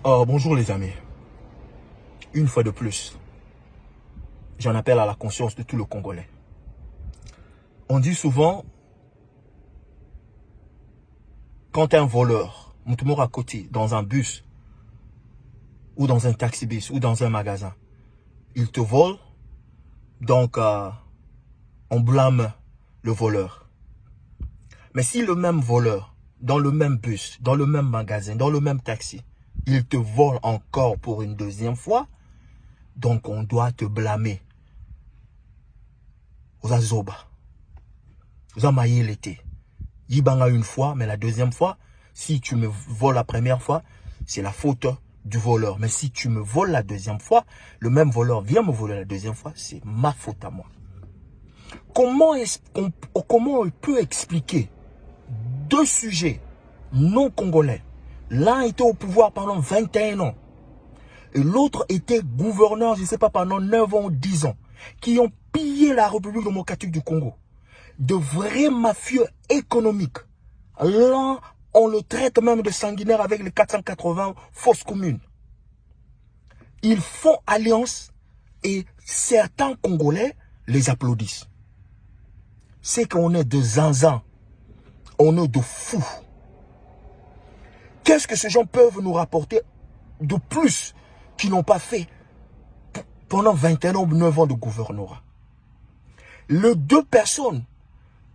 Bonjour les amis. Une fois de plus, j'en appelle à la conscience de tout le Congolais. On dit souvent, quand un voleur, à côté, dans un bus, ou dans un taxi-bus, ou dans un magasin, il te vole, donc on blâme le voleur. Mais si le même voleur, dans le même bus, dans le même magasin, dans le même taxi, il te vole encore pour une deuxième fois, donc on doit te blâmer. Vous avez zoba. Vous avez maillé l'été. Yibanga une fois, mais la deuxième fois, si tu me voles la première fois, c'est la faute du voleur. Mais si tu me voles la deuxième fois, le même voleur vient me voler la deuxième fois, c'est ma faute à moi. Comment on peut expliquer deux sujets non congolais? L'un était au pouvoir pendant 21 ans. Et l'autre était gouverneur, je ne sais pas, pendant 9 ans, 10 ans. Qui ont pillé la République démocratique du Congo. De vrais mafieux économiques. L'un, on le traite même de sanguinaire avec les 480 fausses communes. Ils font alliance et certains Congolais les applaudissent. C'est qu'on est de zinzin. On est de fous. Qu'est-ce que ces gens peuvent nous rapporter de plus qu'ils n'ont pas fait pendant 21 ans, 9 ans de gouvernorat? Les deux personnes,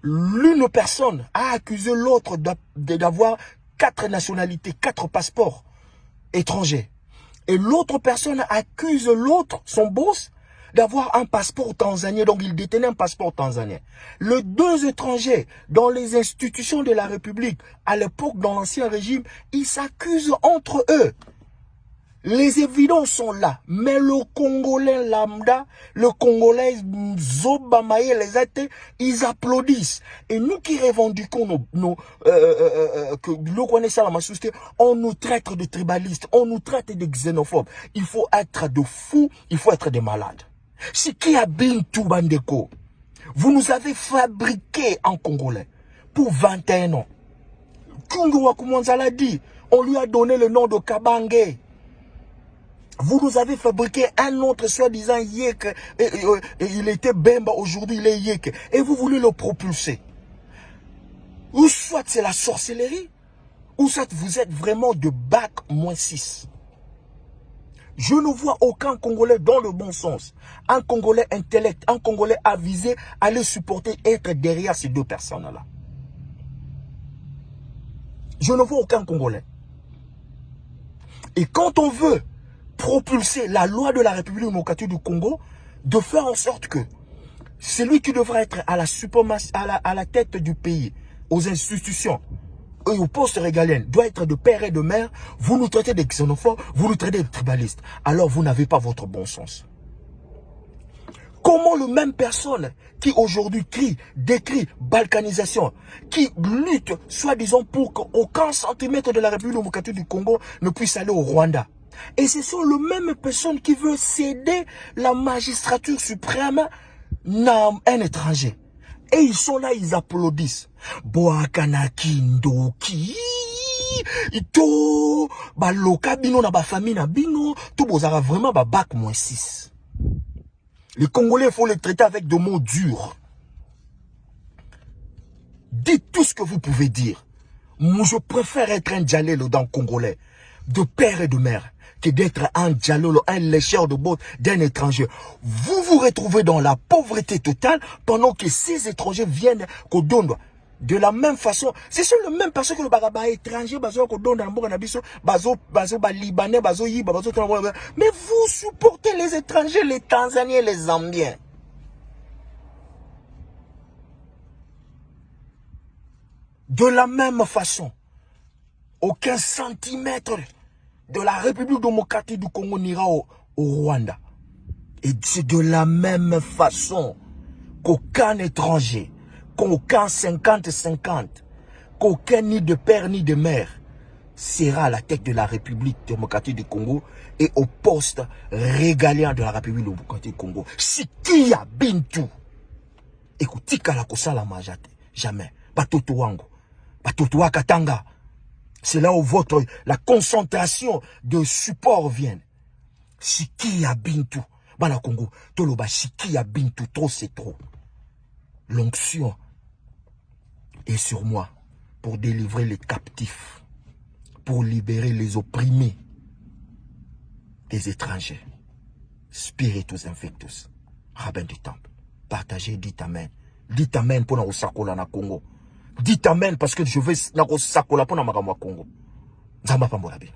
l'une personne a accusé l'autre d'avoir 4 nationalités, 4 passeports étrangers. Et l'autre personne accuse l'autre, son boss, d'avoir un passeport tanzanien. Donc il détenait un passeport tanzanien. Les deux étrangers, dans les institutions de la République, à l'époque, dans l'ancien régime, ils s'accusent entre eux. Les évidences sont là, mais le Congolais lambda, le Congolais Zobamaye, les athées, ils applaudissent. Et nous qui revendiquons que nous connaissons la société, on nous traite de tribalistes, on nous traite de xénophobes. Il faut être de fous, il faut être des malades. Si qui a Bintou Bandeko, vous nous avez fabriqué en Congolais pour 21 ans. Kungu Wakumanzala dit, on lui a donné le nom de Kabangé. Vous nous avez fabriqué un autre soi-disant Yek, il était Bemba, aujourd'hui il est Yek, et vous voulez le propulser. Ou soit c'est la sorcellerie, ou soit vous êtes vraiment de bac -6. Je ne vois aucun Congolais dans le bon sens. Un Congolais intellect, un Congolais avisé, aller supporter, être derrière ces deux personnes-là. Je ne vois aucun Congolais. Et quand on veut propulser la loi de la République démocratique du Congo, de faire en sorte que celui qui devra être à la tête du pays, aux institutions et aux postes régaliens, doit être de père et de mère, vous nous traitez de xénophobes, vous nous traitez de tribalistes. Alors vous n'avez pas votre bon sens. Comment le même personne qui aujourd'hui décrit balkanisation, qui lutte soi-disant pour qu'aucun centimètre de la République démocratique du Congo ne puisse aller au Rwanda. Et ce sont les mêmes personnes qui veulent céder la magistrature suprême à un étranger. Et ils sont là, ils applaudissent. Boakanaki Ndoki. Ito. Baloka bino na ba famille na bino. Tout bozara vraiment ba bac -6. Les Congolais, il faut les traiter avec des mots durs. Dites tout ce que vous pouvez dire. Moi, je préfère être un djalelo dans le Congolais, de père et de mère, que d'être un djalolo, un lécheur de botte d'un étranger. Vous vous retrouvez dans la pauvreté totale pendant que ces étrangers viennent qu'au donne. De la même façon, c'est sur le même personne que le baraba étranger, libanais, mais vous supportez les étrangers, les Tanzaniens, les Zambiens. De la même façon, aucun centimètre de la République démocratique du Congo n'ira au Rwanda. Et c'est de la même façon qu'aucun étranger, qu'aucun 50-50, qu'aucun ni de père ni de mère sera à la tête de la République démocratique du Congo et au poste régalien de la République démocratique du Congo. Si qui a Bintou, écoute, tika la kosala majate, jamais. Batoto wango, batoto wakatanga, C'est là où la concentration de support vient. Siki ya bintu. Bana Congo. Toloba Siki ya bintu. Trop c'est trop. L'onction est sur moi pour délivrer les captifs. Pour libérer les opprimés des étrangers. Spiritus infectus. Rabbin du temple. Partagez, dites amen. Dites amen pour na osakola na Congo. Dites amen parce que je veux na osakola pour na makamwa Congo. Nzamba pambola bien.